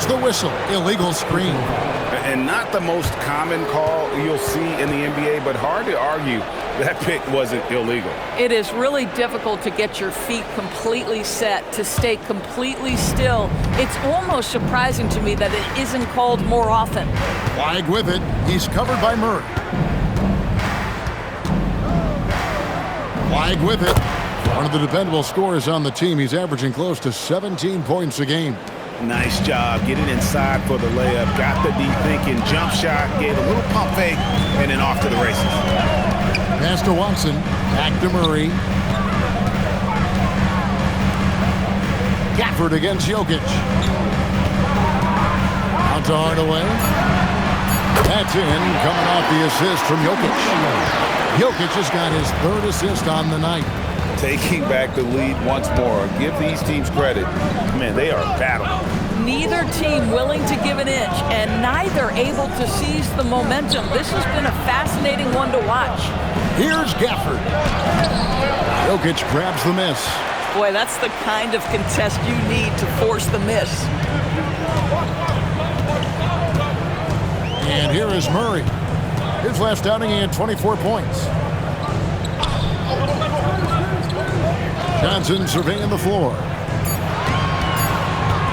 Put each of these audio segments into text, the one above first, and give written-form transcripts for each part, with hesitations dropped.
Here's the whistle. Illegal screen. And not the most common call you'll see in the NBA, but hard to argue that pick wasn't illegal. It is really difficult to get your feet completely set, to stay completely still. It's almost surprising to me that it isn't called more often. Flag with it. He's covered by Murray. Flag with it. One of the dependable scorers on the team. He's averaging close to 17 points a game. Nice job getting inside for the layup. Got the deep thinking jump shot, gave a little pump fake, and then off to the races. Pass to Watson. Back to Murray. Gafford against Jokic. Out to Hardaway. That's in, coming off the assist from Jokic. Jokic has got his third assist on the night. Taking back the lead once more. Give these teams credit. Man, they are battling. Neither team willing to give an inch, and neither able to seize the momentum. This has been a fascinating one to watch. Here's Gafford. Jokic grabs the miss. Boy, that's the kind of contest you need to force the miss. And here is Murray. His last outing, he had 24 points. Johnson surveying the floor.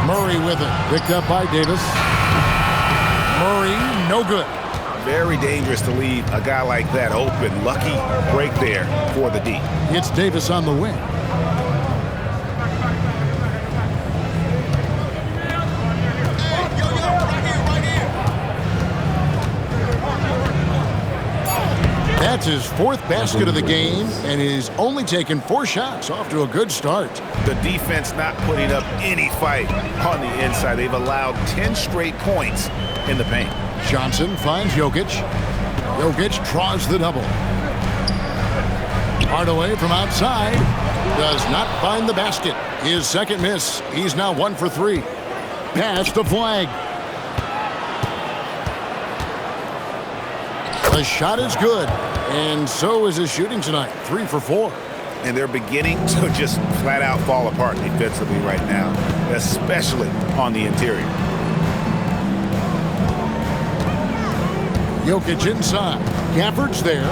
Murray with it. Picked up by Davis. Murray, no good. Very dangerous to leave a guy like that open. Lucky break there for the D. It's Davis on the wing. That's his fourth basket of the game, and he's only taken 4 shots. Off to a good start. The defense not putting up any fight on the inside. They've allowed 10 straight points in the paint. Johnson finds Jokic. Jokic draws the double. Hardaway from outside does not find the basket. His second miss. He's now 1 for 3. Pass to Flag. The shot is good, and so is his shooting tonight. 3 for 4. And they're beginning to just flat out fall apart defensively right now, especially on the interior. Jokic inside. Gafford's there.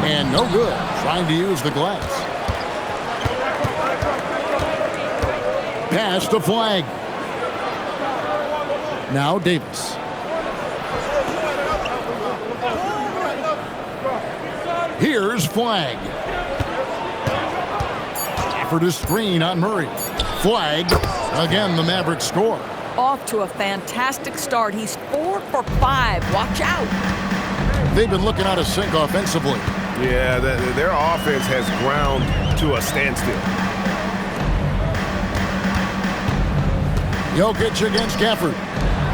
And no good. Trying to use the glass. Pass to Flag. Now Davis. Here's Flag. Gafford a screen on Murray. Flag. Again, the Mavericks score. Off to a fantastic start. He's 4 for 5. Watch out. They've been looking out of sync offensively. Yeah, their offense has ground to a standstill. Jokic against Gafford.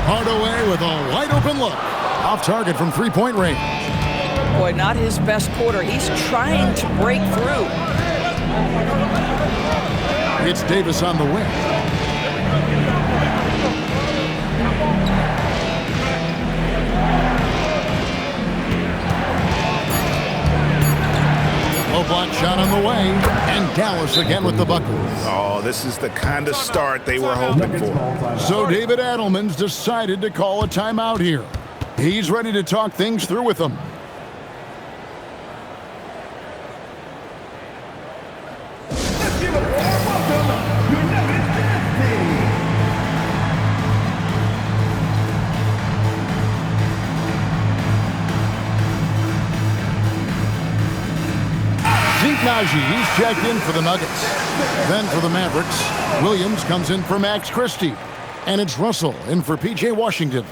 Hardaway with a wide open look. Off target from 3-point range. Boy, not his best quarter. He's trying to break through. It's Davis on the wing. Low block shot on the way. And Dallas again with the bucket. Oh, this is the kind of start they were hoping for. So David Adelman's decided to call a timeout here. He's ready to talk things through with them. He's checked in for the Nuggets. Then for the Mavericks, Williams comes in for Max Christie. And it's Russell in for P.J. Washington.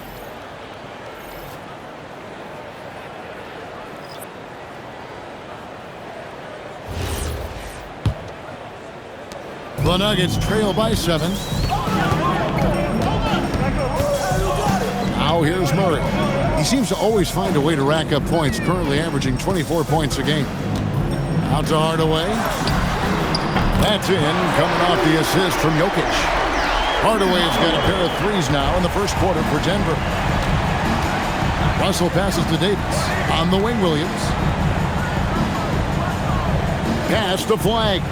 The Nuggets trail by 7. Now here's Murray. He seems to always find a way to rack up points, currently averaging 24 points a game. Out to Hardaway. That's in, coming off the assist from Jokic. Hardaway's got a pair of threes now in the first quarter for Denver. Russell passes to Davis. On the wing, Williams. Pass to Flag.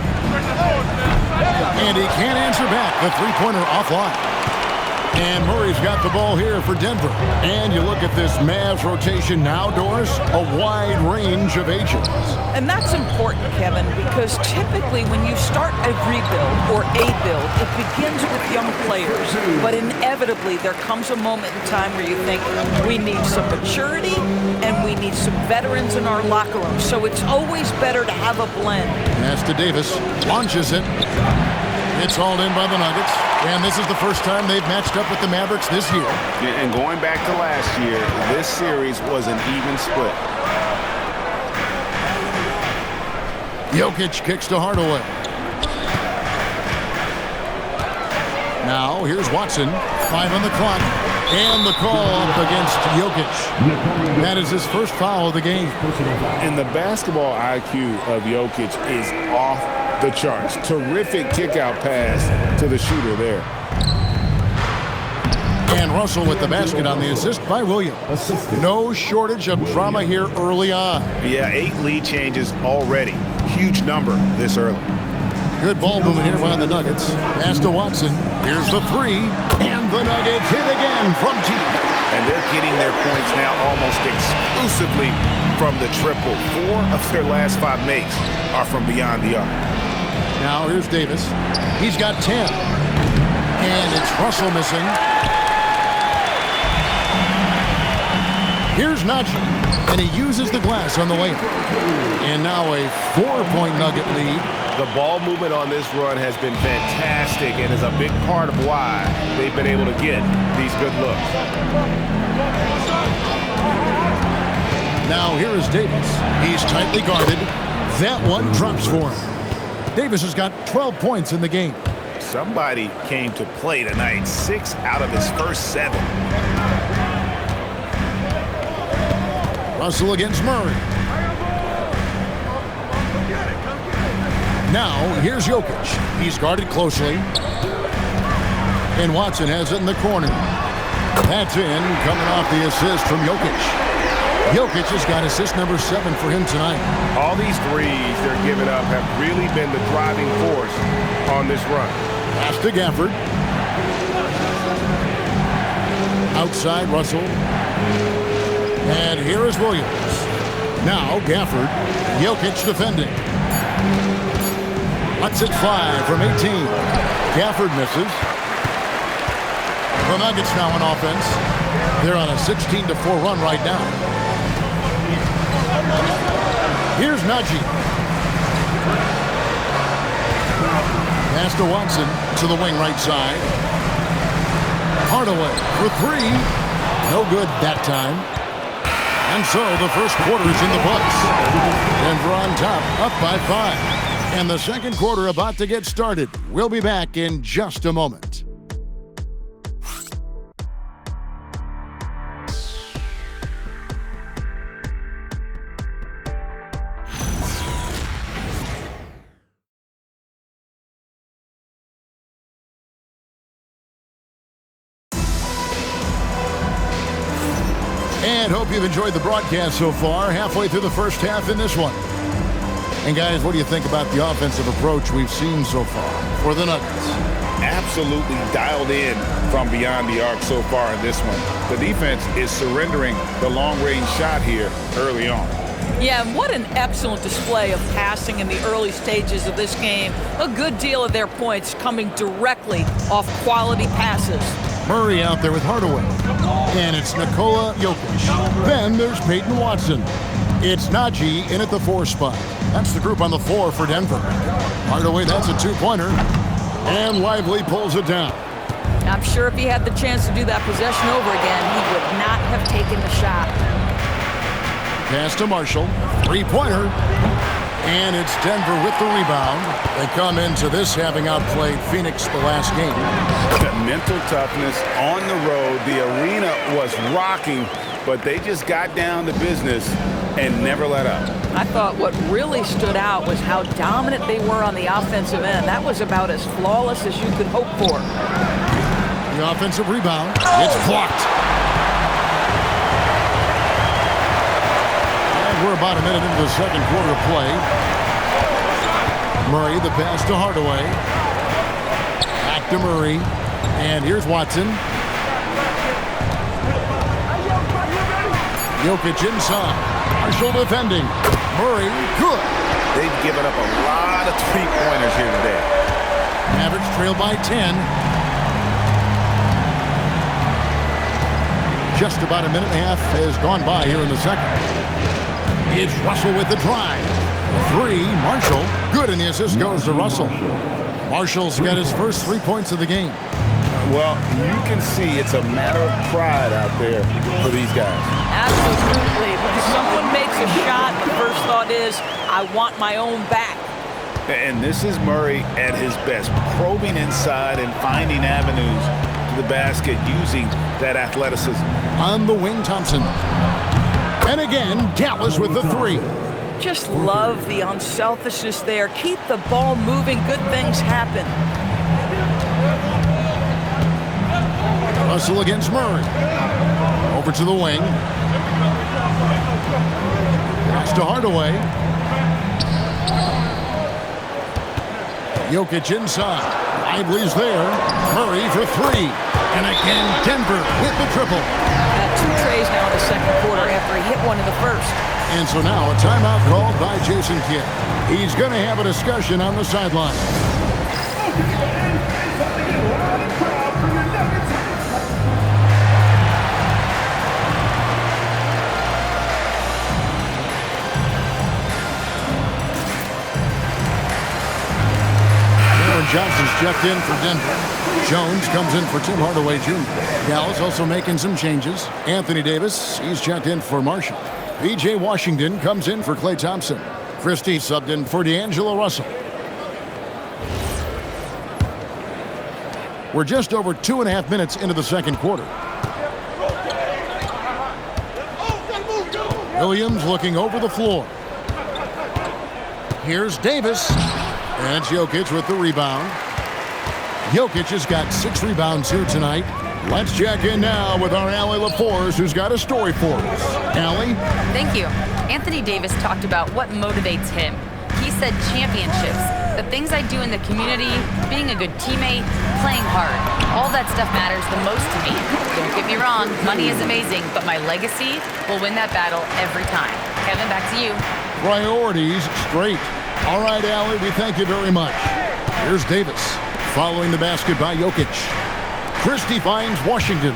And he can't answer back. The three-pointer offline. And Murray's got the ball here for Denver. And you look at this Mavs rotation now, Doris, a wide range of ages. And that's important, Kevin, because typically when you start a rebuild or a build, it begins with young players. But inevitably, there comes a moment in time where you think we need some maturity and we need some veterans in our locker room. So it's always better to have a blend. Pass to Davis. Launches it. It's hauled in by the Nuggets. And this is the first time they've matched up with the Mavericks this year. And going back to last year, this series was an even split. Jokic kicks to Hardaway. Now, here's Watson. 5 on the clock. And the call up against Jokic. That is his first foul of the game. And the basketball IQ of Jokic is off the charts. Terrific kick-out pass to the shooter there. And Russell with the basket on the assist by Williams. No shortage of drama here early on. Yeah, 8 lead changes already. Huge number this early. Good ball movement here by the Nuggets. Pass to Watson. Here's the 3. And the Nuggets hit again from deep. And they're getting their points now almost exclusively from the triple. 4 of their last 5 makes are from beyond the arc. Now here's Davis. He's got 10. And it's Russell missing. Here's Najee. And he uses the glass on the layup. And now a 4-point Nugget lead. The ball movement on this run has been fantastic and is a big part of why they've been able to get these good looks. Now here is Davis. He's tightly guarded. That one drops for him. Davis has got 12 points in the game. Somebody came to play tonight. 6 out of his first 7. Russell against Murray. Now, here's Jokic. He's guarded closely. And Watson has it in the corner. That's in, coming off the assist from Jokic. Jokic has got assist number 7 for him tonight. All these threes they're giving up have really been the driving force on this run. Pass to Gafford. Outside, Russell. And here is Williams. Now, Gafford. Jokic defending. Let's it fly from 18. Gafford misses. The Nuggets now on offense. They're on a 16-4 run right now. Here's Najee. Pass to Watson to the wing right side. Hardaway for 3. No good that time. And so the first quarter is in the books. Denver on top, up by 5. And the second quarter about to get started. We'll be back in just a moment. And hope you've enjoyed the broadcast so far. Halfway through the first half in this one. And guys, what do you think about the offensive approach we've seen so far for the Nuggets? Absolutely dialed in from beyond the arc so far in this one. The defense is surrendering the long-range shot here early on. Yeah, and what an excellent display of passing in the early stages of this game. A good deal of their points coming directly off quality passes. Murray out there with Hardaway. And it's Nikola Jokic. Then there's Peyton Watson. It's Najee in at the 4 spot. That's the group on the 4 for Denver. Hardaway, that's a 2-pointer. And Lively pulls it down. I'm sure if he had the chance to do that possession over again, he would not have taken the shot. Pass to Marshall. 3-pointer. And it's Denver with the rebound. They come into this having outplayed Phoenix the last game. The mental toughness on the road. The arena was rocking, but they just got down to business and never let up. I thought what really stood out was how dominant they were on the offensive end. That was about as flawless as you could hope for. The offensive rebound. It's blocked. And we're about a minute into the second quarter of play. Murray, the pass to Hardaway. Back to Murray. And here's Watson. Jokic inside. Marshall defending. Murray, good. They've given up a lot of three-pointers here today. Mavericks trail by 10. Just about a minute and a half has gone by here in the second. It's Russell with the drive. Three, Marshall. Good, and the assist goes to Russell. Marshall's got his first 3 points of the game. Well, you can see it's a matter of pride out there for these guys. Absolutely. When someone makes a shot, the first thought is, I want my own back. And this is Murray at his best, probing inside and finding avenues to the basket using that athleticism. On the wing, Thompson. And again, Dallas with the three. Just love the unselfishness there. Keep the ball moving. Good things happen. Russell against Murray. Over to the wing. Pass to Hardaway. Jokic inside. Lively's there. Murray for three. And again, Denver with the triple. Got 2 trays now in the second quarter after he hit one in the first. And so now a timeout called by Jason Kidd. He's going to have a discussion on the sideline. Johnson's checked in for Denver. Jones comes in for Tim Hardaway Jr. Dallas also making some changes. Anthony Davis, he's checked in for Marshall. P.J. Washington comes in for Klay Thompson. Christie subbed in for D'Angelo Russell. We're just over 2.5 minutes into the second quarter. Williams looking over the floor. Here's Davis. And it's Jokic with the rebound. Jokic has got 6 rebounds here tonight. Let's check in now with our Allie LaForce, who's got a story for us. Allie? Thank you. Anthony Davis talked about what motivates him. He said championships, the things I do in the community, being a good teammate, playing hard. All that stuff matters the most to me. Don't get me wrong, money is amazing, but my legacy will win that battle every time. Kevin, back to you. Priorities straight. All right, Allie, we thank you very much. Here's Davis following the basket by Jokic. Christie finds Washington.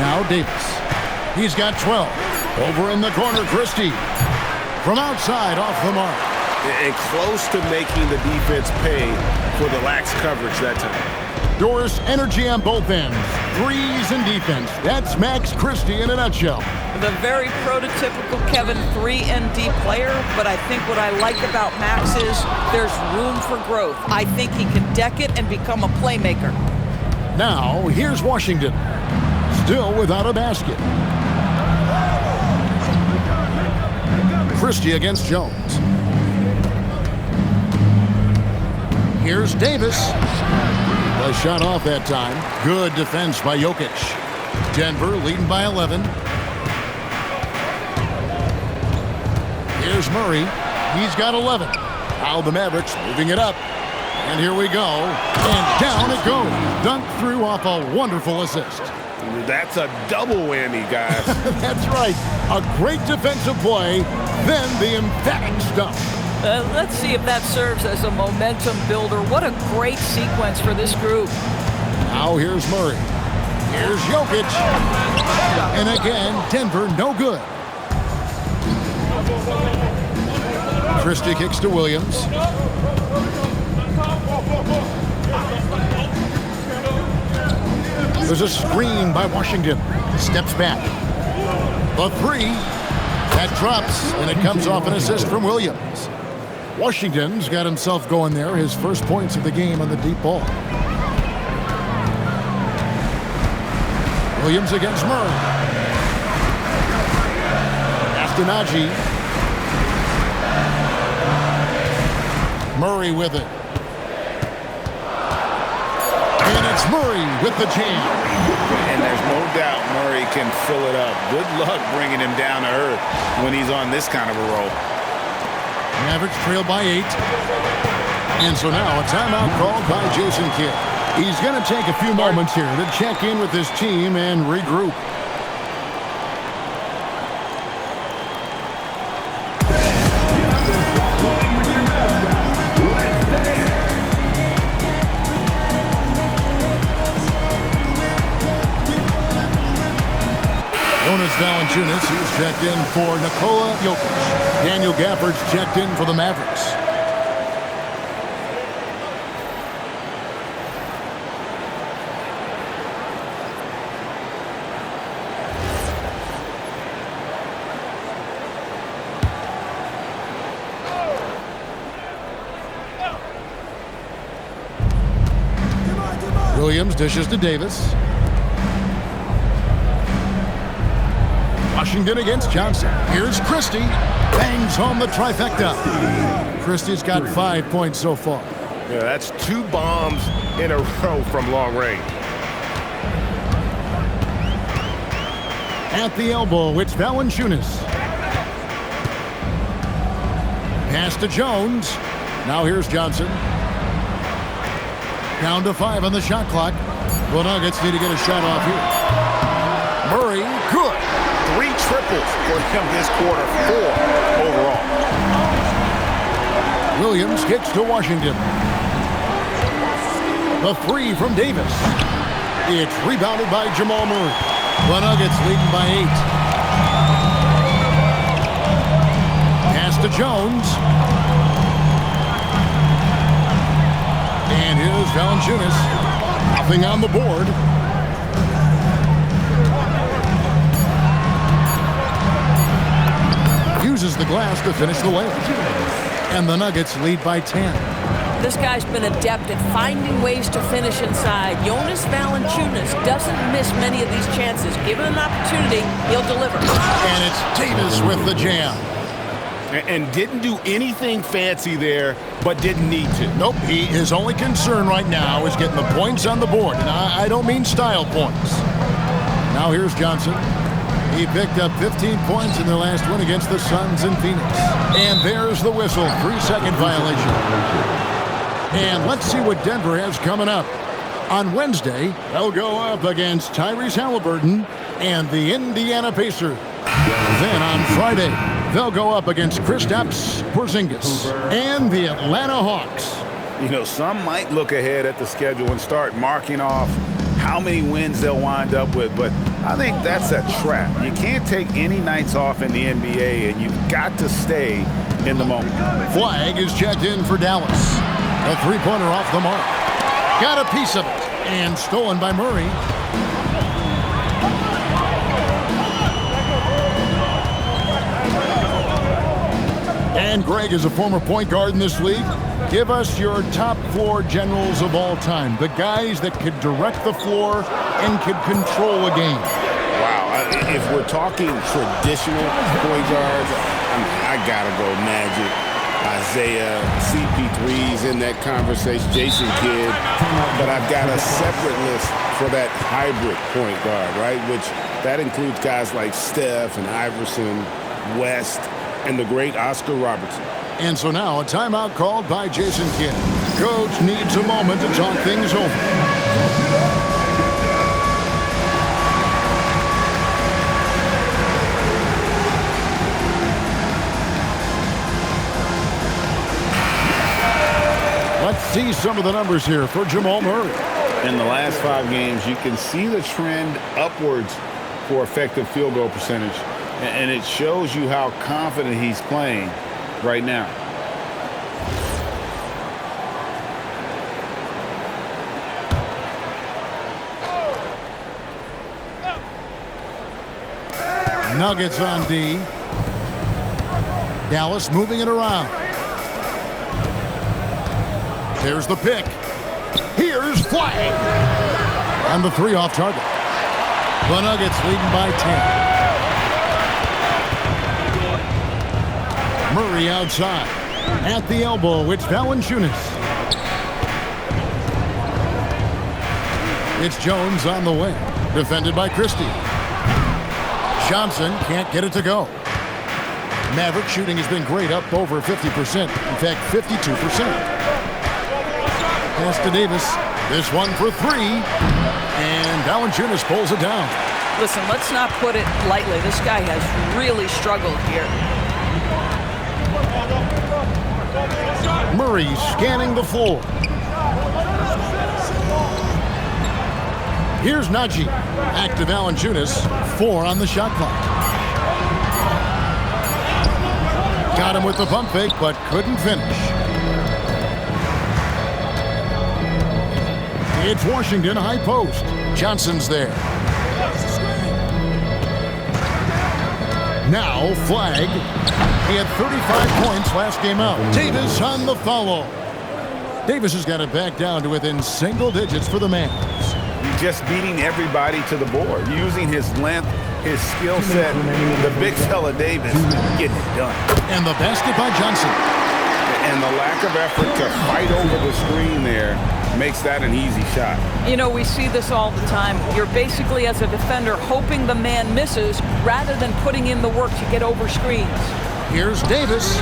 Now Davis. He's got 12. Over in the corner, Christie. From outside, off the mark. And close to making the defense pay for the lax coverage that time. Doris, energy on both ends. Threes and defense. That's Max Christie in a nutshell. The very prototypical Kevin 3-and-D player, but I think what I like about Max is there's room for growth. I think he can deck it and become a playmaker. Now, here's Washington. Still without a basket. Christie against Jones. Here's Davis. The shot off that time. Good defense by Jokic. Denver leading by 11. Here's Murray. He's got 11. Now the Mavericks moving it up. And here we go. And down it goes. Dunked through off a wonderful assist. That's a double whammy, guys. That's right. A great defensive play, then the emphatic stuff. Let's see if that serves as a momentum builder. What a great sequence for this group. Now here's Murray. Here's Jokic. And again, Denver no good. Christie kicks to Williams. There's a screen by Washington. Steps back. The three. That drops, and it comes off an assist from Williams. Washington's got himself going there. His first points of the game on the deep ball. Williams against Murray. Astonagi. Murray with it. And it's Murray with the jam. And there's no doubt Murray can fill it up. Good luck bringing him down to earth when he's on this kind of a roll. Mavericks trail by 8. And so now a timeout called by Jason Kidd. He's going to take a few moments here to check in with his team and regroup. Jonas Valanciunas, he's checked in for Nikola Jokic. Daniel Gafford's checked in for the Mavericks. Williams dishes to Davis. Washington against Johnson. Here's Christie. Bangs home the trifecta. Christie's got 5 points so far. Yeah, that's 2 bombs in a row from long range. At the elbow, it's Valanciunas. Pass to Jones. Now here's Johnson. Down to 5 on the shot clock. The Nuggets need to get a shot off here. Murray, good. 3 triples for him this quarter, 4 overall. Williams kicks to Washington. The 3 from Davis. It's rebounded by Jamal Murray. The Nuggets leading by 8. Pass to Jones. And here's Valanciunas. Nothing on the board. Uses the glass to finish the layup. And the Nuggets lead by 10. This guy's been adept at finding ways to finish inside. Jonas Valanciunas doesn't miss many of these chances. Given an opportunity, he'll deliver. And it's Davis with the jam. And didn't do anything fancy there, but didn't need to. Nope, his only concern right now is getting the points on the board. And I don't mean style points. Now here's Johnson. He picked up 15 points in their last win against the Suns in Phoenix. And there's the whistle, 3-second violation. And let's see what Denver has coming up. On Wednesday, they'll go up against Tyrese Halliburton and the Indiana Pacers. Then on Friday, they'll go up against Kristaps Porzingis and the Atlanta Hawks. You know, some might look ahead at the schedule and start marking off how many wins they'll wind up with, but I think that's a trap. You can't take any nights off in the NBA, and you've got to stay in the moment. Flag is checked in for Dallas. A three-pointer off the mark. Got a piece of it, and stolen by Murray. And Greg is a former point guard in this league. Give us your top 4 generals of all time. The guys that could direct the floor and could control a game. Wow, if we're talking traditional point guards, I gotta go Magic, Isaiah, CP3's in that conversation, Jason Kidd. But I've got a separate list for that hybrid point guard, right? Which that includes guys like Steph and Iverson, West, and the great Oscar Robertson. And so now a timeout called by Jason Kidd. Coach needs a moment to talk things over. Let's see some of the numbers here for Jamal Murray. In the last 5 games, you can see the trend upwards for effective field goal percentage, and it shows you how confident he's playing right now. Nuggets on D. Dallas moving it around. There's the pick. Here's flag. And the 3 off target. The Nuggets leading by 10. Murray outside. At the elbow, it's Valanciunas. It's Jones on the way. Defended by Christie. Johnson can't get it to go. Maverick shooting has been great, up over 50%. In fact, 52%. Pass to Davis. This one for three. And Valanciunas pulls it down. Listen, let's not put it lightly. This guy has really struggled here. Murray scanning the floor. Here's Najee. Back to Valanciunas. 4 on the shot clock. Got him with the pump fake, but couldn't finish. It's Washington high post. Johnson's there. Now flag. He had 35 points last game out. Davis on the follow. Davis has got it back down to within single digits for the Mavs. Just beating everybody to the board, using his length, his skill set, the big fella Davis getting it done. And the basket by Johnson. And the lack of effort to fight over the screen there makes that an easy shot. You know, we see this all the time. You're basically, as a defender, hoping the man misses rather than putting in the work to get over screens. Here's Davis.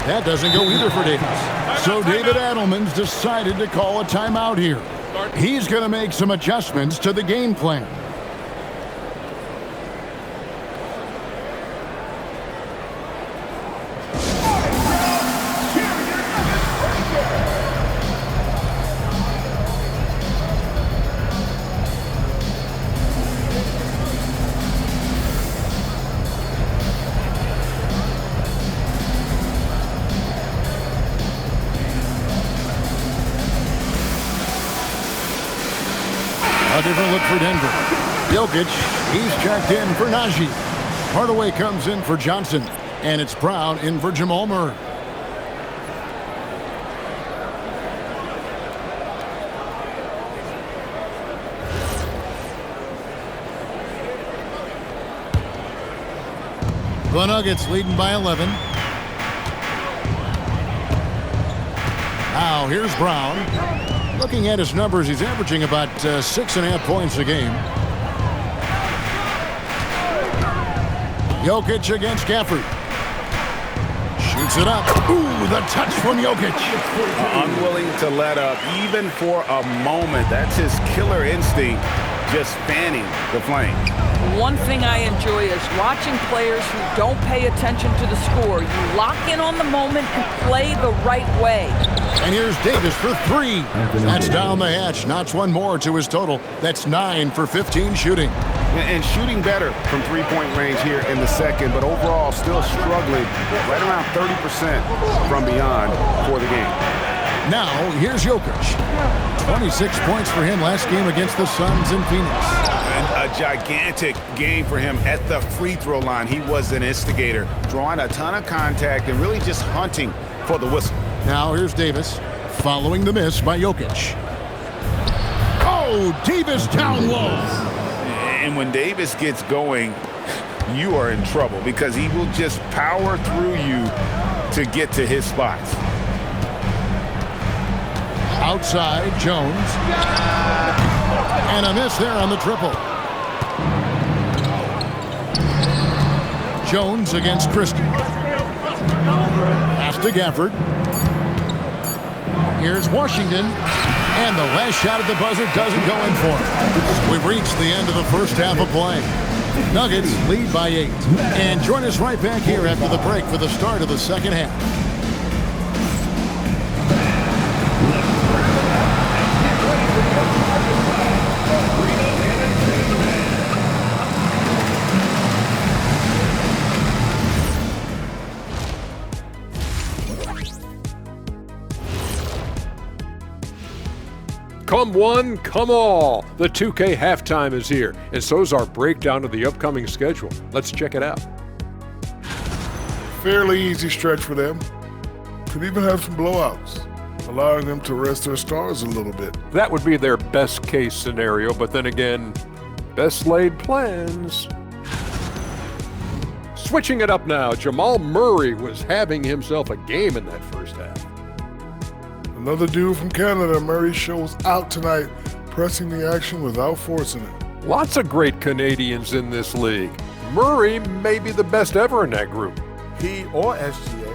That doesn't go either for Davis. So David Adelman's decided to call a timeout here. He's going to make some adjustments to the game plan. A different look for Denver. Jokic, he's checked in for Najee. Hardaway comes in for Johnson. And it's Brown in for Jamal Murray. The Nuggets leading by 11. Now here's Brown. Looking at his numbers, he's averaging about 6.5 points a game. Jokic against Gafford. Shoots it up. Ooh, the touch from Jokic. Unwilling to let up, even for a moment. That's his killer instinct, just fanning the flame. One thing I enjoy is watching players who don't pay attention to the score. You lock in on the moment and play the right way. And here's Davis for three. That's down the hatch. Knocks one more to his total. That's 9 for 15 shooting. And shooting better from three-point range here in the second, but overall still struggling right around 30% from beyond for the game. Now, here's Jokic. 26 points for him last game against the Suns in Phoenix. And a gigantic game for him at the free throw line. He was an instigator, drawing a ton of contact and really just hunting for the whistle. Now here's Davis, following the miss by Jokic. Oh, Davis down low. And when Davis gets going, you are in trouble because he will just power through you to get to his spots. Outside, Jones. And a miss there on the triple. Jones against Christie. Pass to Gafford. Here's Washington. And the last shot at the buzzer doesn't go in for him. We've reached the end of the first half of play. Nuggets lead by 8. And join us right back here after the break for the start of the second half. Come one, come all. The 2K halftime is here, and so's our breakdown of the upcoming schedule. Let's check it out. Fairly easy stretch for them. Could even have some blowouts, allowing them to rest their stars a little bit. That would be their best case scenario, but then again, best laid plans. Switching it up now, Jamal Murray was having himself a game in that first half. Another dude from Canada, Murray, shows out tonight, pressing the action without forcing it. Lots of great Canadians in this league. Murray may be the best ever in that group. He or SGA.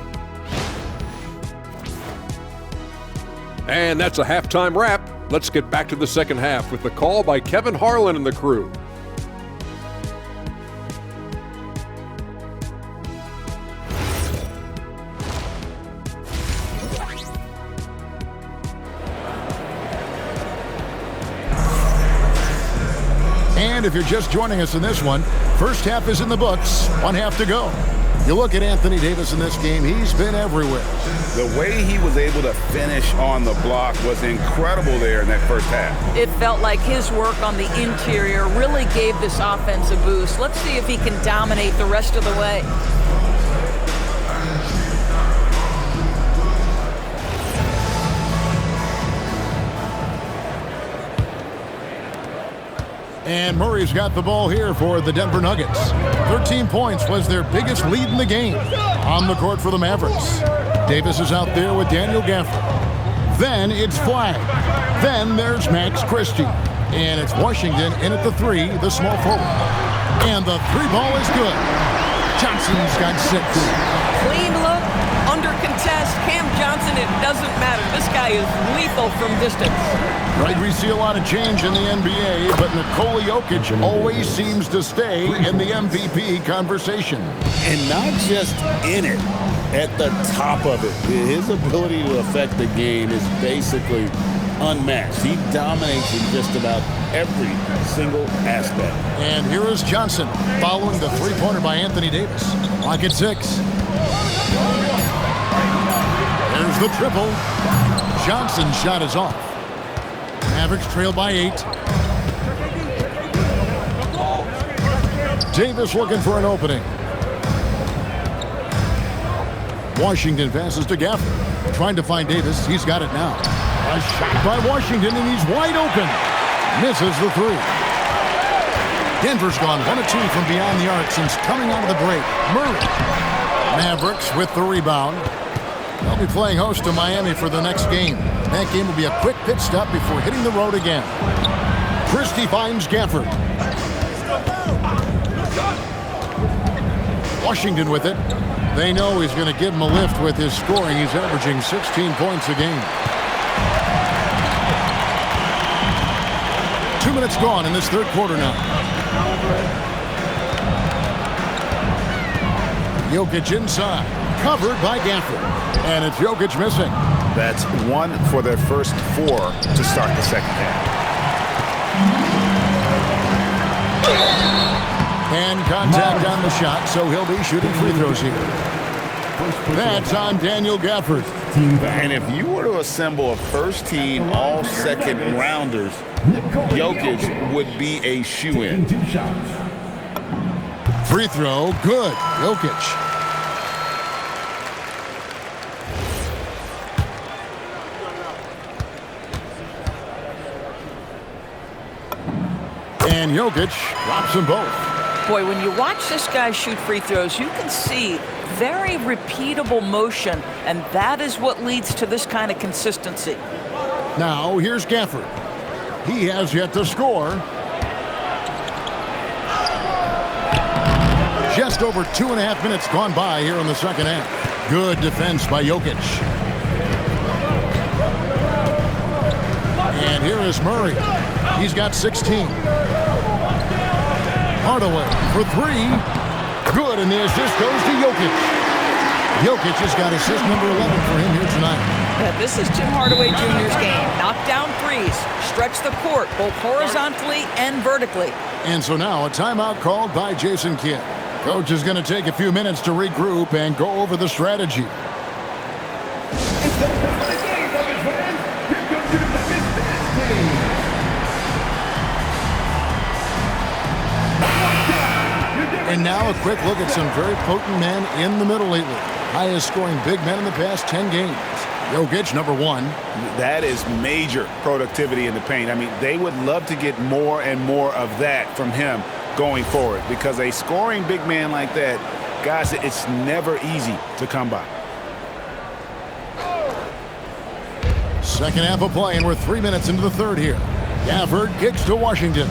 And that's a halftime wrap. Let's get back to the second half with the call by Kevin Harlan and the crew. And if you're just joining us in this one, first half is in the books, one half to go. You look at Anthony Davis in this game, he's been everywhere. The way he was able to finish on the block was incredible there in that first half. It felt like his work on the interior really gave this offense a boost. Let's see if he can dominate the rest of the way. And Murray's got the ball here for the Denver Nuggets. 13 points was their biggest lead in the game. On the court for the Mavericks. Davis is out there with Daniel Gafford. Then it's flag. Then there's Max Christie. And it's Washington in at the three, the small forward. And the three ball is good. Johnson's got 6. Clean look, under contest. Cam Johnson, it doesn't matter. This guy is lethal from distance. Right, we see a lot of change in the NBA, but Nikola Jokic always seems to stay in the MVP conversation. And not just in it, at the top of it. His ability to affect the game is basically unmatched. He dominates in just about every single aspect. And here is Johnson following the three-pointer by Anthony Davis. Clock at 6. There's the triple. Johnson's shot is off. Mavericks trail by 8. Davis looking for an opening. Washington passes to Gafford. Trying to find Davis. He's got it now. A shot by Washington, and he's wide open. Misses the three. Denver's gone 1 of 2 from beyond the arc since coming out of the break. Murray. Mavericks with the rebound. They'll be playing host to Miami for the next game. That game will be a quick pit stop before hitting the road again. Christie finds Gafford. Washington with it. They know he's going to give him a lift with his scoring. He's averaging 16 points a game. 2 minutes gone in this third quarter now. Jokic inside. Covered by Gafford. And it's Jokic missing. That's 1 for their first 4 to start the second half. And contact on the shot, so he'll be shooting free throws here. That's on Daniel Gafford. And if you were to assemble a first-team all-second rounders, Jokic would be a shoo-in. Free throw, good. Jokic. And Jokic drops them both. Boy, when you watch this guy shoot free throws, you can see very repeatable motion, and that is what leads to this kind of consistency. Now, here's Gafford. He has yet to score. Just over 2.5 minutes gone by here in the second half. Good defense by Jokic. And here is Murray. He's got 16. Hardaway for 3. Good, and the assist goes to Jokic. Jokic has got assist number 11 for him here tonight. Yeah, this is Tim Hardaway Jr.'s game. Knock down threes, stretch the court, both horizontally and vertically. And so now a timeout called by Jason Kidd. Coach is going to take a few minutes to regroup and go over the strategy. And now a quick look at some very potent men in the middle lately. Highest scoring big men in the past 10 games. Jokic, number 1. That is major productivity in the paint. I mean, they would love to get more and more of that from him going forward, because a scoring big man like that, guys, it's never easy to come by. Second half of play, and we're 3 minutes into the third here. Gafford kicks to Washington.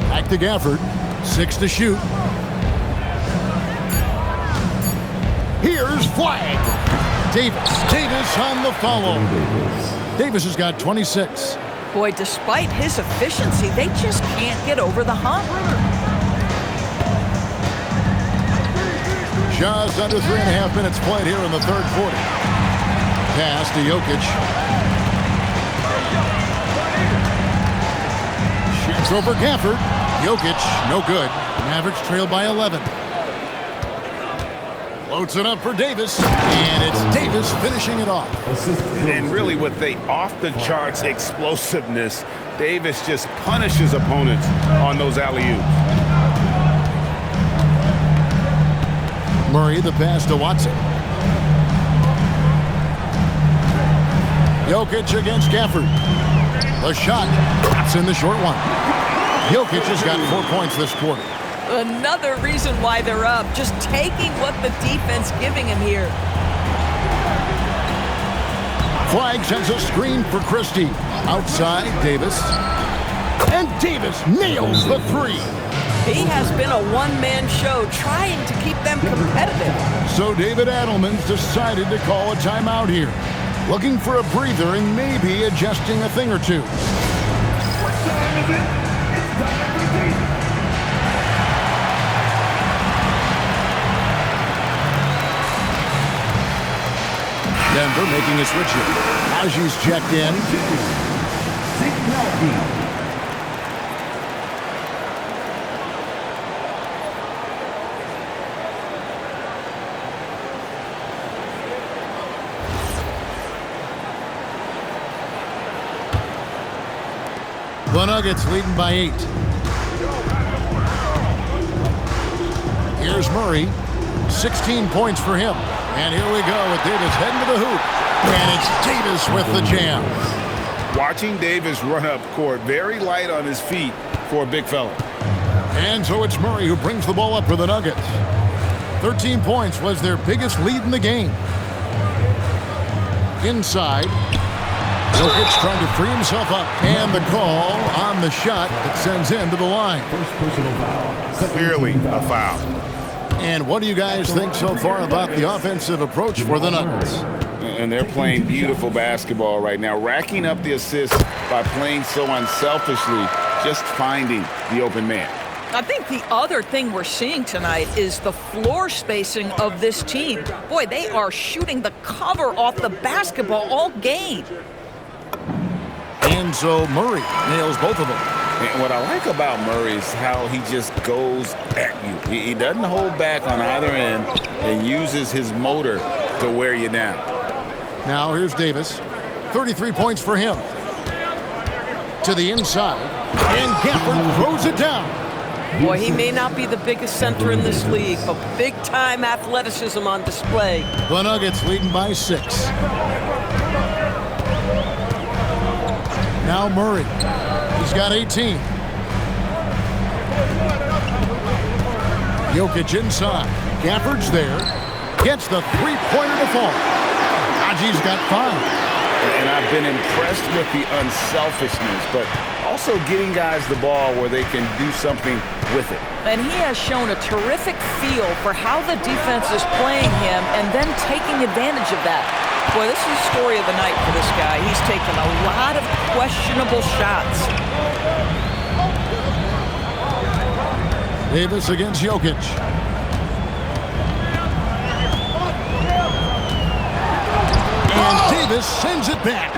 Back to Gafford. 6 to shoot. Here's flag. Davis on the follow. Davis has got 26. Boy, despite his efficiency, they just can't get over the hump. Just under 3.5 minutes played here in the third quarter. Pass to Jokic. Shoots over Gafford. Jokic, no good. Mavericks trail by 11. Floats it up for Davis, and it's Davis finishing it off. And really with the off-the-charts explosiveness, Davis just punishes opponents on those alley-oops. Murray, the pass to Watson. Jokic against Gafford. The shot. That's in the short one. Jokic has got 4 points this quarter. Another reason why they're up, just taking what the defense giving him here. Flag sends a screen for Christie. Outside, Davis. And Davis nails the three. He has been a one-man show trying to keep them competitive. So David Adelman's decided to call a timeout here. Looking for a breather and maybe adjusting a thing or two. Denver making a switch here. Aji's checked in. The Nuggets leading by 8. Here's Murray. 16 points for him. And here we go with Davis heading to the hoop. And it's Davis with the jam. Watching Davis run up court, very light on his feet for a big fella. And so it's Murray who brings the ball up for the Nuggets. 13 points was their biggest lead in the game. Inside. Jokic trying to free himself up. And the call on the shot that sends him to the line. Clearly a foul. And what do you guys think so far about the offensive approach for the Nuggets? And they're playing beautiful basketball right now, racking up the assists by playing so unselfishly, just finding the open man. I think the other thing we're seeing tonight is the floor spacing of this team. Boy, they are shooting the cover off the basketball all game. And so Murray nails both of them. And what I like about Murray is how he just goes at you. He doesn't hold back on either end and uses his motor to wear you down. Now here's Davis. 33 points for him. To the inside. And Gafford throws it down. Boy, he may not be the biggest center in this league, but big-time athleticism on display. The Nuggets leading by 6. Now Murray. He's got 18. Jokic inside. Gafford's there. Gets the three-pointer to fall. Aji's got 5. And I've been impressed with the unselfishness, but also getting guys the ball where they can do something with it. And he has shown a terrific feel for how the defense is playing him and then taking advantage of that. Boy, this is the story of the night for this guy. He's taken a lot of questionable shots. Davis against Jokic. And Davis sends it back.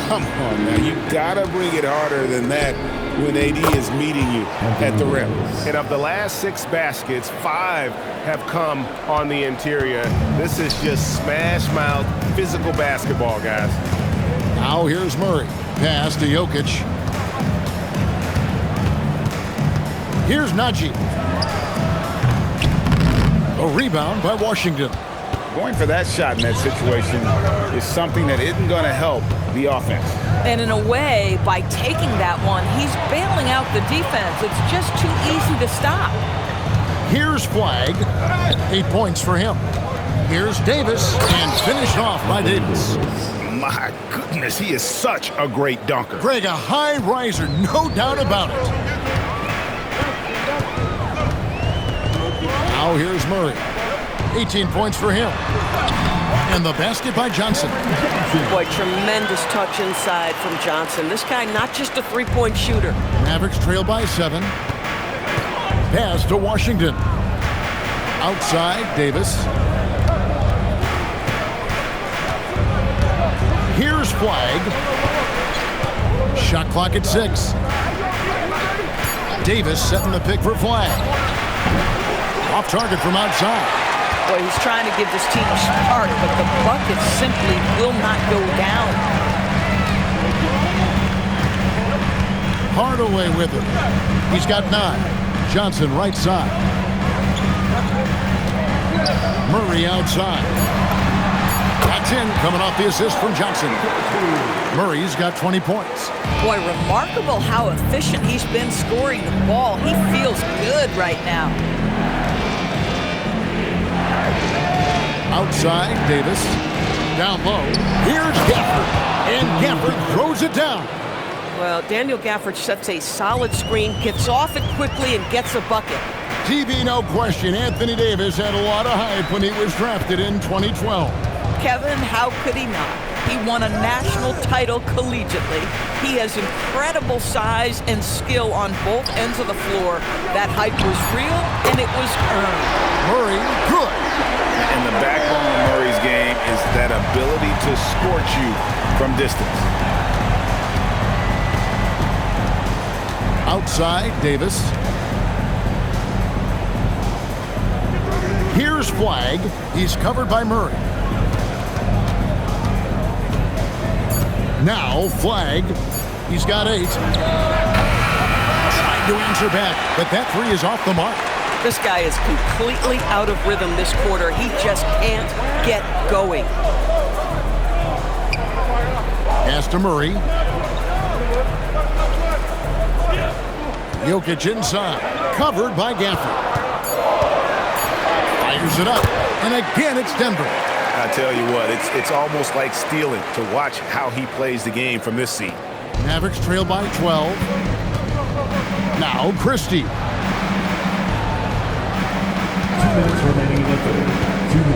Come on now, you gotta bring it harder than that when AD is meeting you at the rim. And of the last 6 baskets, 5 have come on the interior. This is just smash mouth physical basketball, guys. Now here's Murray. Pass to Jokic. Here's Najee. A rebound by Washington. Going for that shot in that situation is something that isn't going to help the offense. And in a way, by taking that one, he's bailing out the defense. It's just too easy to stop. Here's Flag. 8 points for him. Here's Davis, and finished off by Davis. My goodness, he is such a great dunker. Greg, a high riser, no doubt about it. Now here's Murray. 18 points for him. And the basket by Johnson. Boy, tremendous touch inside from Johnson. This guy, not just a three-point shooter. Mavericks trail by 7. Pass to Washington. Outside, Davis. Here's Flag. Shot clock at 6. Davis setting the pick for Flag. Off target from outside. Boy, he's trying to give this team a spark, but the bucket simply will not go down. Hardaway with it. He's got 9. Johnson right side. Murray outside. That's in, coming off the assist from Johnson. Murray's got 20 points. Boy, remarkable how efficient he's been scoring the ball. He feels good right now. Outside, Davis. Down low. Here's Gafford. And Gafford throws it down. Well, Daniel Gafford sets a solid screen, gets off it quickly, and gets a bucket. TV, no question. Anthony Davis had a lot of hype when he was drafted in 2012. Kevin, how could he not? He won a national title collegiately. He has incredible size and skill on both ends of the floor. That hype was real, and it was earned. Murray, good. And the backbone of Murray's game is that ability to scorch you from distance. Outside, Davis. Here's Flag. He's covered by Murray. Now Flag. He's got 8. Trying to answer back, but that 3 is off the mark. This guy is completely out of rhythm this quarter. He just can't get going. Pass to Murray. Jokic inside. Covered by Gafford. Fires it up. And again, it's Denver. I tell you what, it's almost like stealing to watch how he plays the game from this seat. Mavericks trail by 12. Now Christie.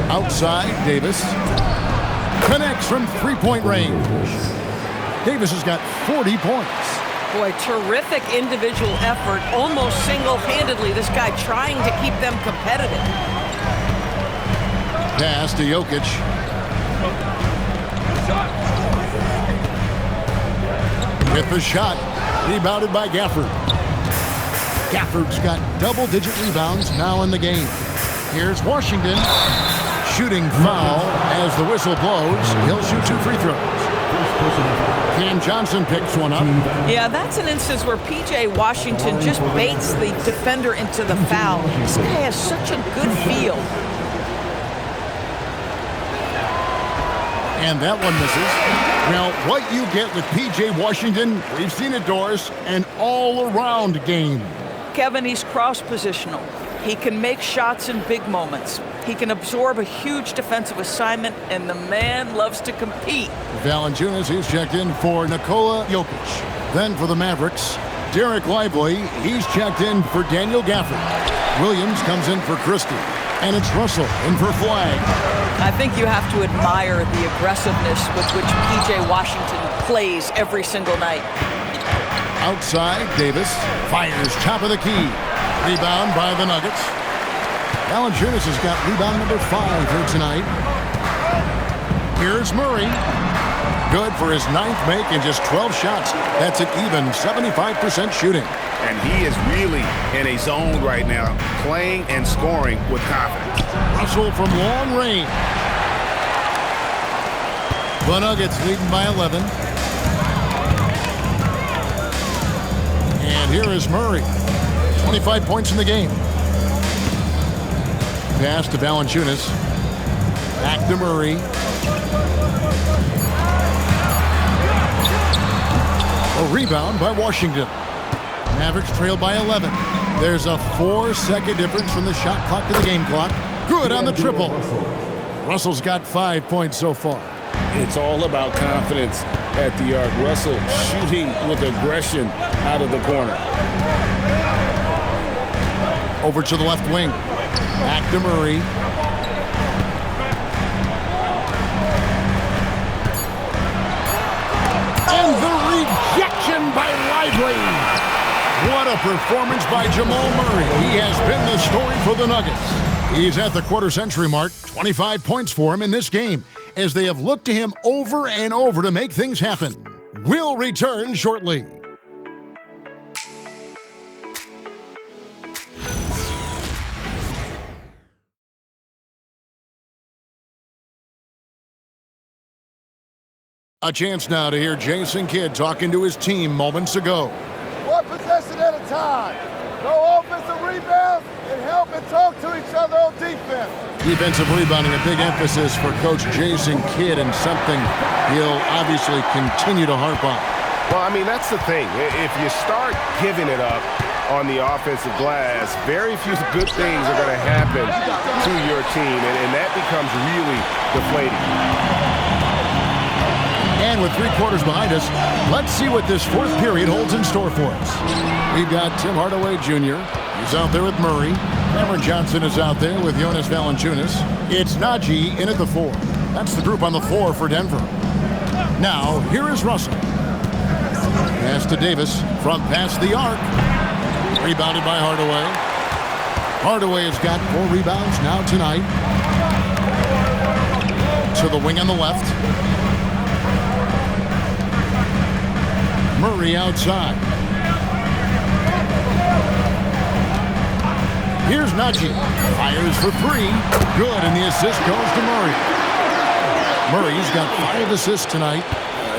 Outside, Davis. Connects from three-point range. Davis has got 40 points. Boy, terrific individual effort, almost single-handedly. This guy trying to keep them competitive. Pass to Jokic. With the shot, rebounded by Gafford. Gafford's got double-digit rebounds now in the game. Here's Washington. Shooting foul as the whistle blows. He'll shoot 2 free throws. Cam Johnson picks one up. Yeah, that's an instance where P.J. Washington just baits the defender into the foul. This guy has such a good feel. And that one misses. Now, what you get with P.J. Washington, we've seen it, Doris, an all-around game. Kevin, he's cross-positional. He can make shots in big moments. He can absorb a huge defensive assignment, and the man loves to compete. Valanciunas, he's checked in for Nikola Jokic. Then for the Mavericks, Derek Lively, he's checked in for Daniel Gafford. Williams comes in for Christie. And it's Russell in for Flag. I think you have to admire the aggressiveness with which P.J. Washington plays every single night. Outside, Davis fires top of the key. Rebound by the Nuggets. Valanciunas has got rebound number 5 here tonight. Here's Murray. Good for his 9th make and just 12 shots. That's an even 75% shooting. And he is really in a zone right now, playing and scoring with confidence. Russell from long range. The Nuggets leading by 11. And here is Murray. 25 points in the game. Pass to Valanciunas. Back to Murray. A rebound by Washington. Mavericks trail by 11. There's a 4-second difference from the shot clock to the game clock. Good on the triple. Russell's got 5 points so far. It's all about confidence at the arc. Russell shooting with aggression out of the corner. Over to the left wing. Back to Murray. widely. What a performance by Jamal Murray. He has been the story for the Nuggets. He's at the quarter-century mark, 25 points for him in this game, as they have looked to him over and over to make things happen. We'll return shortly. A chance now to hear Jason Kidd talking to his team moments ago. One possession at a time. No offensive rebounds and help and talk to each other on defense. Defensive rebounding, a big emphasis for Coach Jason Kidd, and something he'll obviously continue to harp on. Well, I mean, that's the thing. If you start giving it up on the offensive glass, very few good things are going to happen to your team, and that becomes really deflating. And with 3 quarters behind us, let's see what this fourth period holds in store for us. We've got Tim Hardaway Jr. He's out there with Murray. Cameron Johnson is out there with Jonas Valanciunas. It's Najee in at the 4. That's the group on the floor for Denver. Now, here is Russell. Pass to Davis from past the arc. Rebounded by Hardaway. Hardaway has got 4 rebounds now tonight. To the wing on the left. Murray outside. Here's Najee. Fires for 3. Good, and the assist goes to Murray. Murray's got 5 assists tonight.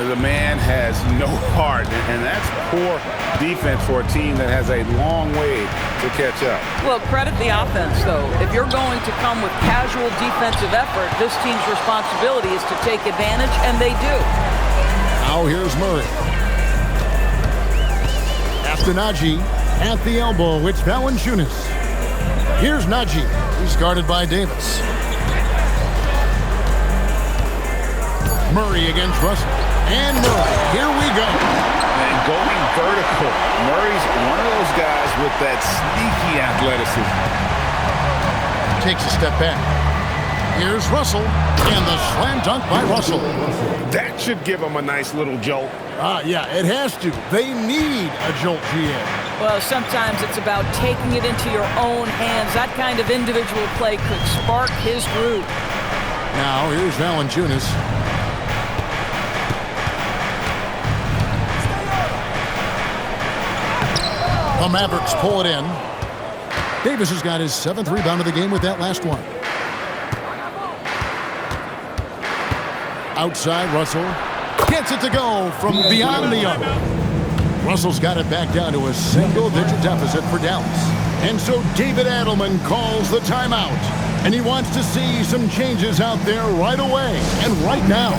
The man has no heart, and that's poor defense for a team that has a long way to catch up. Well, credit the offense, though. If you're going to come with casual defensive effort, this team's responsibility is to take advantage, and they do. Now here's Murray. To Najee at the elbow. It's Valanciunas. Here's Najee. He's guarded by Davis. Murray against Russell. And Murray. Here we go. And going vertical. Murray's one of those guys with that sneaky athleticism. Takes a step back. Here's Russell. And the slam dunk by Russell. That should give him a nice little jolt. Yeah, it has to. They need a jolt, GM. Well, sometimes it's about taking it into your own hands. That kind of individual play could spark his groove. Now, here's Valanciunas. The Mavericks pull it in. Davis has got his 7th rebound of the game with that last one. Outside, Russell gets it to go from beyond the arc. Russell's got it back down to a single-digit deficit for Dallas. And so David Adelman calls the timeout. And he wants to see some changes out there right away and right now.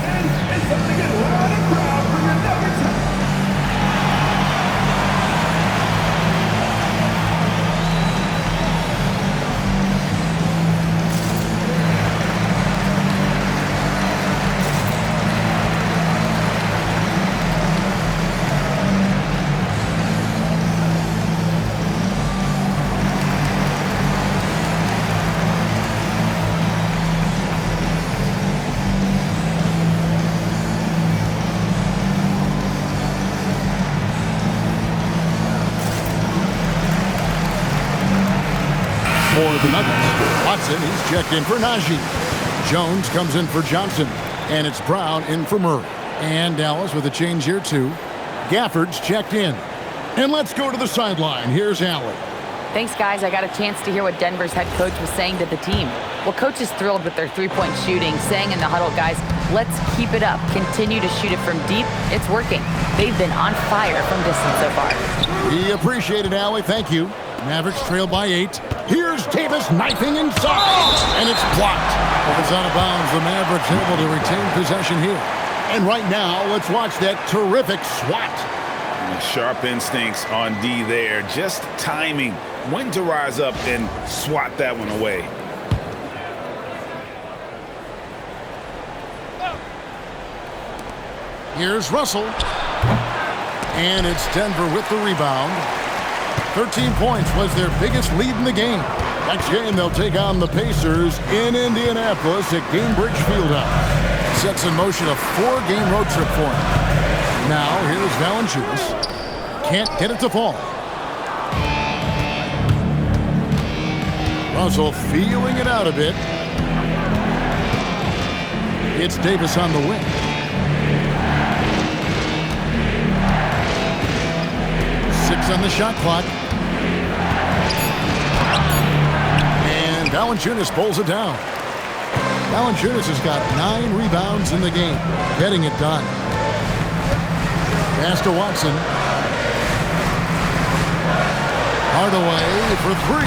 For the Nuggets, Watson, he's checked in for Najee. Jones comes in for Johnson, and it's Brown in for Murray. And Dallas with a change here, too. Gafford's checked in. And let's go to the sideline. Here's Allen. Thanks, guys. I got a chance to hear what Denver's head coach was saying to the team. Well, coach is thrilled with their three-point shooting, saying in the huddle, guys, let's keep it up. Continue to shoot it from deep. It's working. They've been on fire from distance so far. We appreciate it, Allie. Thank you. Mavericks trail by 8. Here's Davis knifing inside, and it's blocked. It's out of bounds. The Mavericks able to retain possession here. And right now, let's watch that terrific swat. Sharp instincts on D there. Just timing when to rise up and swat that one away. Here's Russell. And it's Denver with the rebound. 13 points was their biggest lead in the game. Next game, they'll take on the Pacers in Indianapolis at Gainbridge Fieldhouse. Sets in motion a 4-game road trip for him. Now, here's Valanciunas. can't get it to fall. Russell feeling it out a bit. It's Davis on the wing. Six on the shot clock. And Valanciunas pulls it down. Valanciunas has got 9 rebounds in the game, getting it done. Pass to Watson. Hardaway for 3.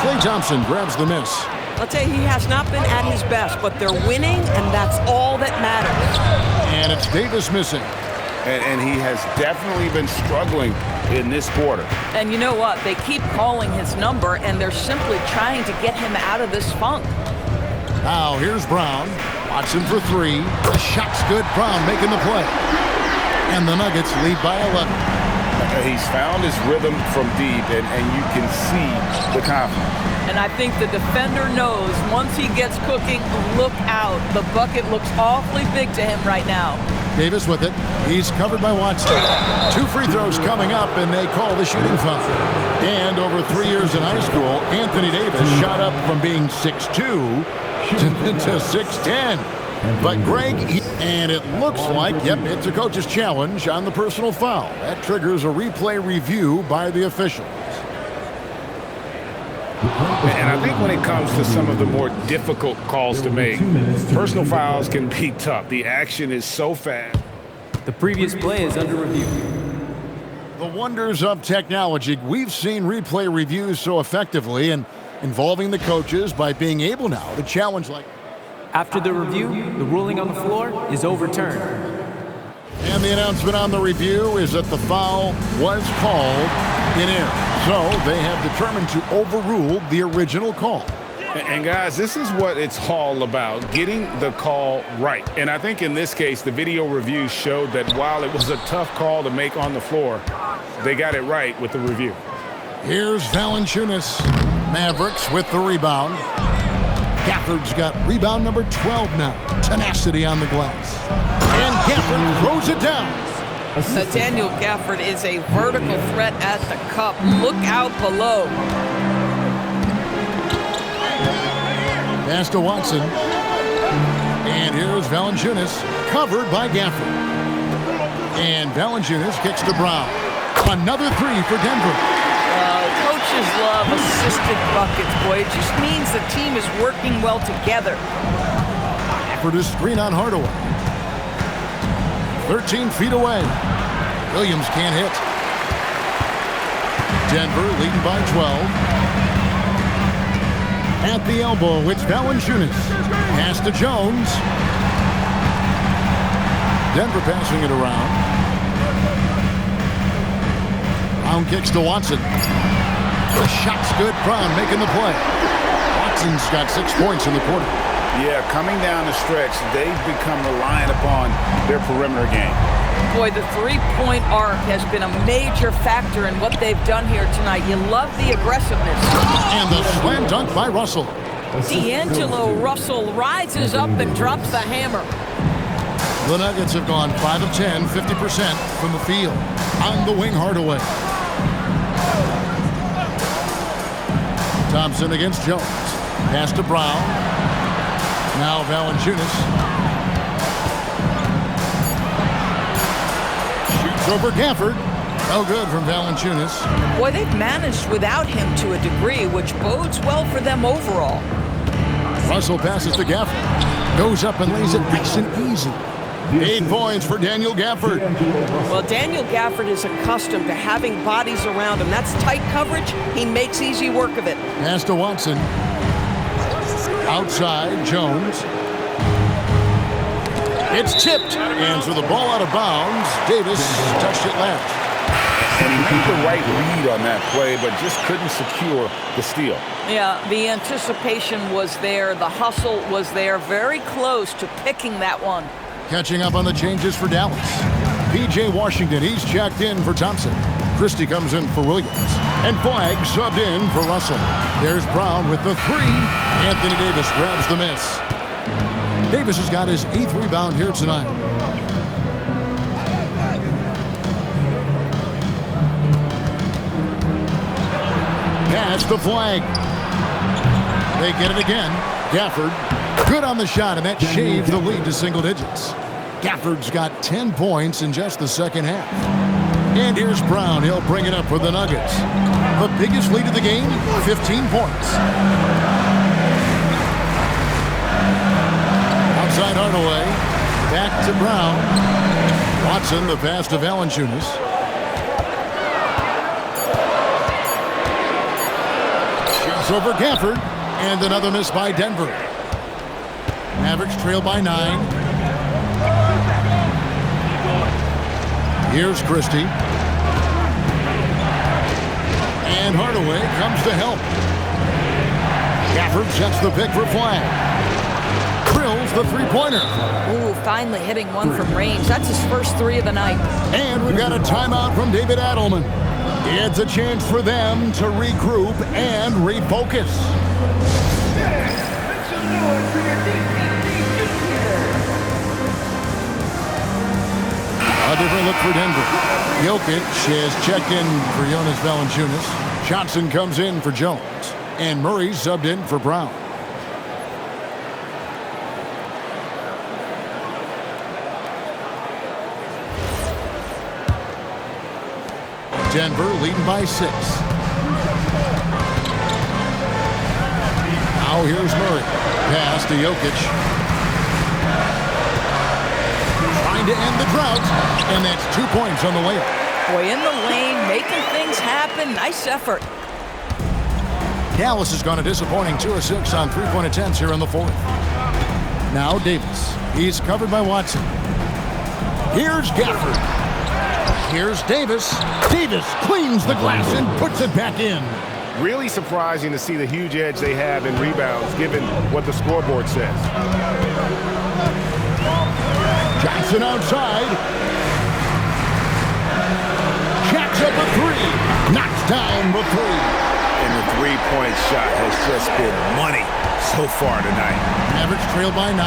Klay Thompson grabs the miss. I'll tell you, he has not been at his best, but they're winning, and that's all that matters. And it's Davis missing. And he has definitely been struggling in this quarter. And you know what? They keep calling his number, and they're simply trying to get him out of this funk. Now here's Brown. Watson for 3. The shot's good. Brown making the play. And the Nuggets lead by 11. He's found his rhythm from deep, and you can see the confidence. And I think the defender knows once he gets cooking, look out. The bucket looks awfully big to him right now. Davis with it. He's covered by Watson. 2 free throws coming up, and they call the shooting foul. And over 3 years in high school, Anthony Davis shot up from being 6'2" to 6'10". But Greg, and it looks like, yep, it's a coach's challenge on the personal foul. That triggers a replay review by the officials. And I think when it comes to some of the more difficult calls to make, personal fouls can be tough. The action is so fast. The previous play is under review. The wonders of technology. We've seen replay reviews so effectively and involving the coaches by being able now to challenge like. After the review, the ruling on the floor is overturned. And the announcement on the review is that the foul was called in error. So they have determined to overrule the original call. And guys, this is what it's all about, getting the call right. And I think in this case, the video review showed that while it was a tough call to make on the floor, they got it right with the review. Here's Valanciunas. Mavericks with the rebound. Gafford's got rebound number 12 now. Tenacity on the glass. And Gafford throws it down. Daniel Gafford is a vertical threat at the cup. Look out below. Pass to Watson. And here's Valanciunas, covered by Gafford. And Valanciunas kicks to Brown. Another 3 for Denver. Coaches love assisted buckets, boy. It just means the team is working well together. For the screen on Hardaway. 13 feet away. Williams can't hit. Denver leading by 12. At the elbow, it's Valanciunas. Pass to Jones. Denver passing it around. Brown kicks to Watson. The shot's good. Brown making the play. Watson's got 6 points in the quarter. Yeah, coming down the stretch, they've become reliant upon their perimeter game. Boy, the three-point arc has been a major factor in what they've done here tonight. You love the aggressiveness. And the slam dunk by Russell. D'Angelo Russell rises up and drops the hammer. The Nuggets have gone 5 of 10, 50% from the field. On the wing, Hardaway. Thompson against Jones. Pass to Brown. Now Valanciunas. Shoots over Gafford. No good from Valanciunas. Boy, they've managed without him to a degree, which bodes well for them overall. Russell passes to Gafford. Goes up and lays it nice and easy. 8 points for Daniel Gafford. Well, Daniel Gafford is accustomed to having bodies around him. That's tight coverage. He makes easy work of it. Pass to Watson. Outside, Jones. It's tipped. And so the ball out of bounds. Davis touched it last. And he made the right read on that play, but just couldn't secure the steal. Yeah, the anticipation was there. The hustle was there. Very close to picking that one. Catching up on the changes for Dallas. P.J. Washington, he's checked in for Thompson. Christie comes in for Williams. And Flagg subbed in for Russell. There's Brown with the 3. Anthony Davis grabs the miss. Davis has got his 8th rebound here tonight. past the flag. They get it again. Gafford, good on the shot, and that shaved the lead to single digits. Gafford's got 10 points in just the second half. And here's Brown. He'll bring it up for the Nuggets. The biggest lead of the game, 15 points. Outside Hardaway. Back to Brown. Watson, the pass to Valanciunas. Shoots over Gafford. And another miss by Denver. Mavericks trail by 9. Here's Christie. And Hardaway comes to help. Gafford sets the pick for flag. Drills the three-pointer. Ooh, finally hitting one from range. That's his first 3 of the night. And we've got a timeout from David Adelman. It's a chance for them to regroup and refocus. A different look for Denver. Jokic has checked in for Jonas Valanciunas. Johnson comes in for Jones. And Murray subbed in for Brown. Denver leading by 6. Now here's Murray. Pass to Jokic. Trying to end the drought. And that's 2 points on the layup. Boy, in the lane, making things happen. Nice effort. Dallas has gone a disappointing 2 of 6 on three-point attempts here in the fourth. Now Davis. He's covered by Watson. Here's Gafford. Here's Davis. Davis cleans the glass and puts it back in. Really surprising to see the huge edge they have in rebounds, given what the scoreboard says. Johnson outside. Jacks up a 3. Knocks down the 3. And the three-point shot has just been money so far tonight. Mavericks trail by 9.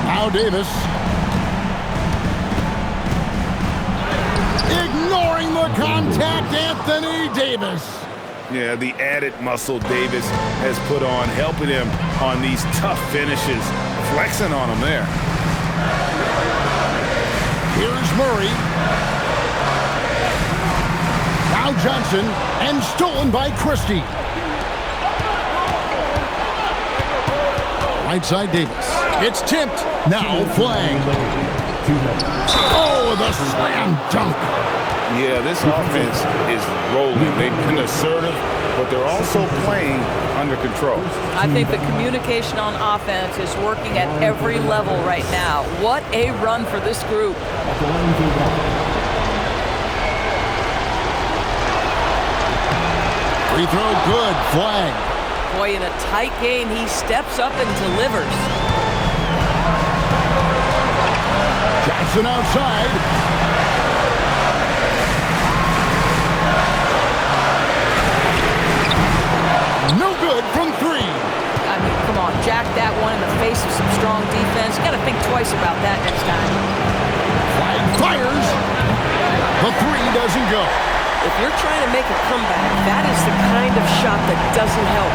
Now Davis. Ignoring the contact, Anthony Davis. Yeah, the added muscle Davis has put on, helping him on these tough finishes. Flexing on him there. Here's Murray. Now Johnson, and stolen by Christie. Right side Davis. It's tipped. Now flag. Oh, the slam dunk. Yeah, this offense is rolling. They've been assertive, but they're also playing under control. I think the communication on offense is working at every level right now. What a run for this group. Free throw good. Flag. Boy, in a tight game, he steps up and delivers. Johnson outside. No good from 3. I mean, come on, jack that one in the face of some strong defense. You got to think twice about that next time. Flag fires. The 3 doesn't go. If you're trying to make a comeback, that is the kind of shot that doesn't help.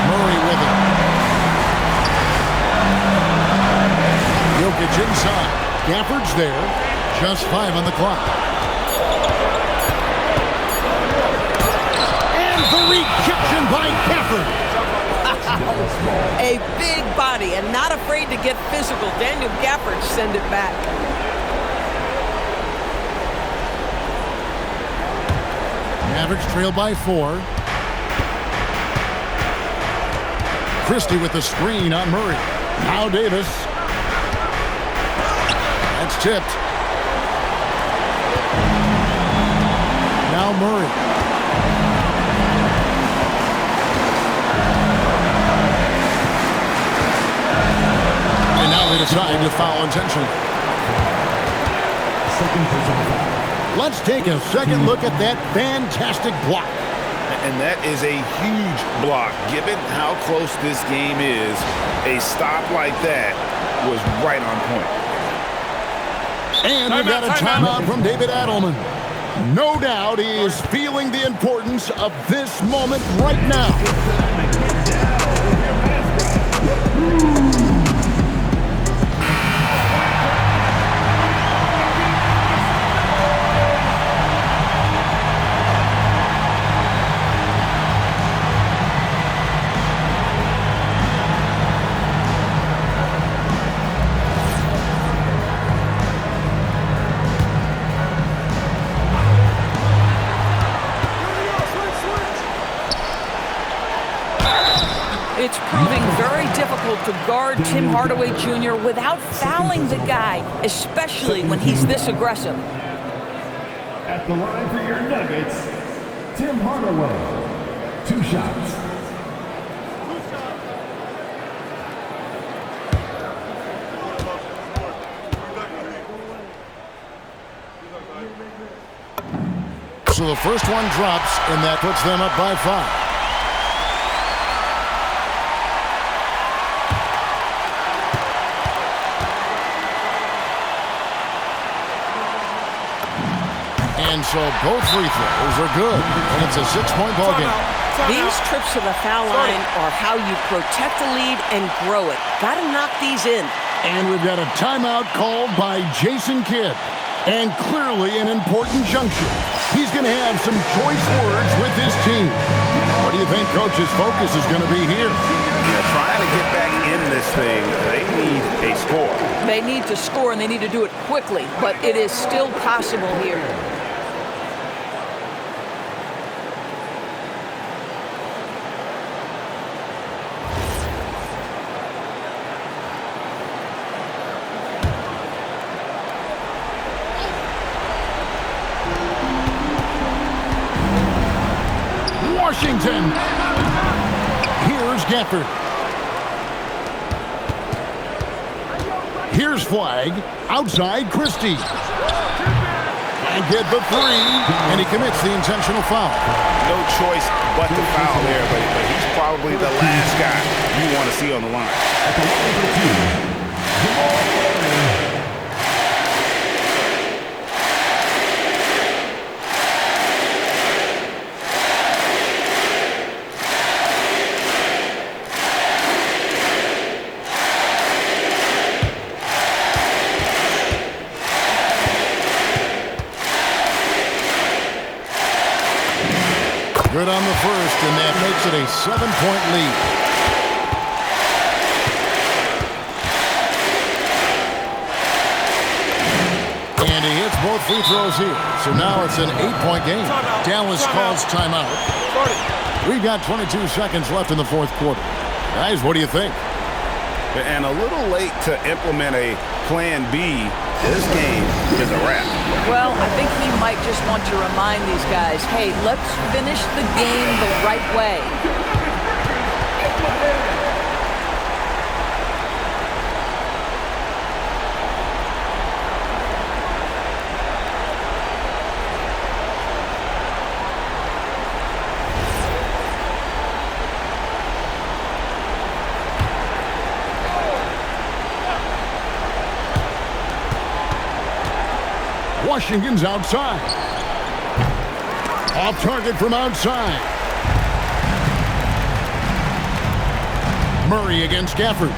Murray with it. Jokic inside. Gafford's there. Just 5 on the clock. And the rejection by Gafford. A big body and not afraid to get physical. Daniel Gafford send it back. Mavericks trail by 4. Christie with the screen on Murray. Now Davis. That's tipped. Now Murray. And now they decide to foul intentionally. Let's take a second look at that fantastic block. And that is a huge block. Given how close this game is, a stop like that was right on point. And we've got a timeout from David Adelman. No doubt he is feeling the importance of this moment right now. It's proving very difficult to guard Tim Hardaway Jr. without fouling the guy, especially when he's this aggressive. At the line for your Nuggets, Tim Hardaway. 2 shots. So the first one drops, and that puts them up by 5. And so both free throws are good, and it's a 6-point ball game. These trips to the foul line are how you protect the lead and grow it. Got to knock these in. And we've got a timeout called by Jason Kidd. And clearly an important junction. He's going to have some choice words with his team. What do you think Coach's focus is going to be here? Trying to get back in this thing, they need a score. They need to score, and they need to do it quickly, but it is still possible here. Washington. Here's Gafford. Here's Flag. Outside Christie. And get the 3. And he commits the intentional foul. No choice but to foul there, but he's probably the last guy you want to see on the line. Good on the first, and that makes it a 7-point lead. And he hits both free throws here. So now it's an 8-point game. Dallas calls timeout. We've got 22 seconds left in the fourth quarter. Guys, what do you think? And a little late to implement a plan B. This game is a wrap. Well, I think he might just want to remind these guys, hey, let's finish the game the right way. Washington's outside. Off target from outside. Murray against Gafford.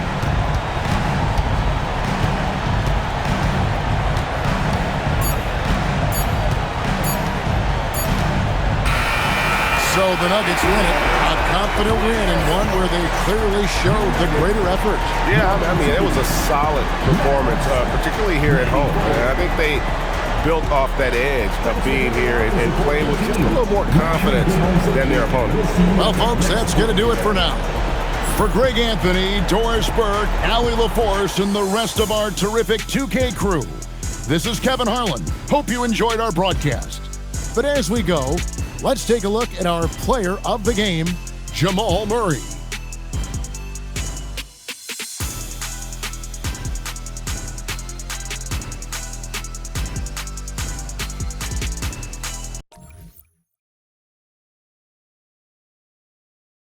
So the Nuggets win it. A confident win, and one where they clearly showed the greater effort. Yeah, I mean, it was a solid performance, particularly here at home. I think they built off that edge of being here and playing with just a little more confidence than their opponents. Well, folks, that's going to do it for now. For Greg Anthony, Doris Burke, Allie LaForce, and the rest of our terrific 2K crew, this is Kevin Harlan. Hope you enjoyed our broadcast. But as we go, let's take a look at our player of the game, Jamal Murray.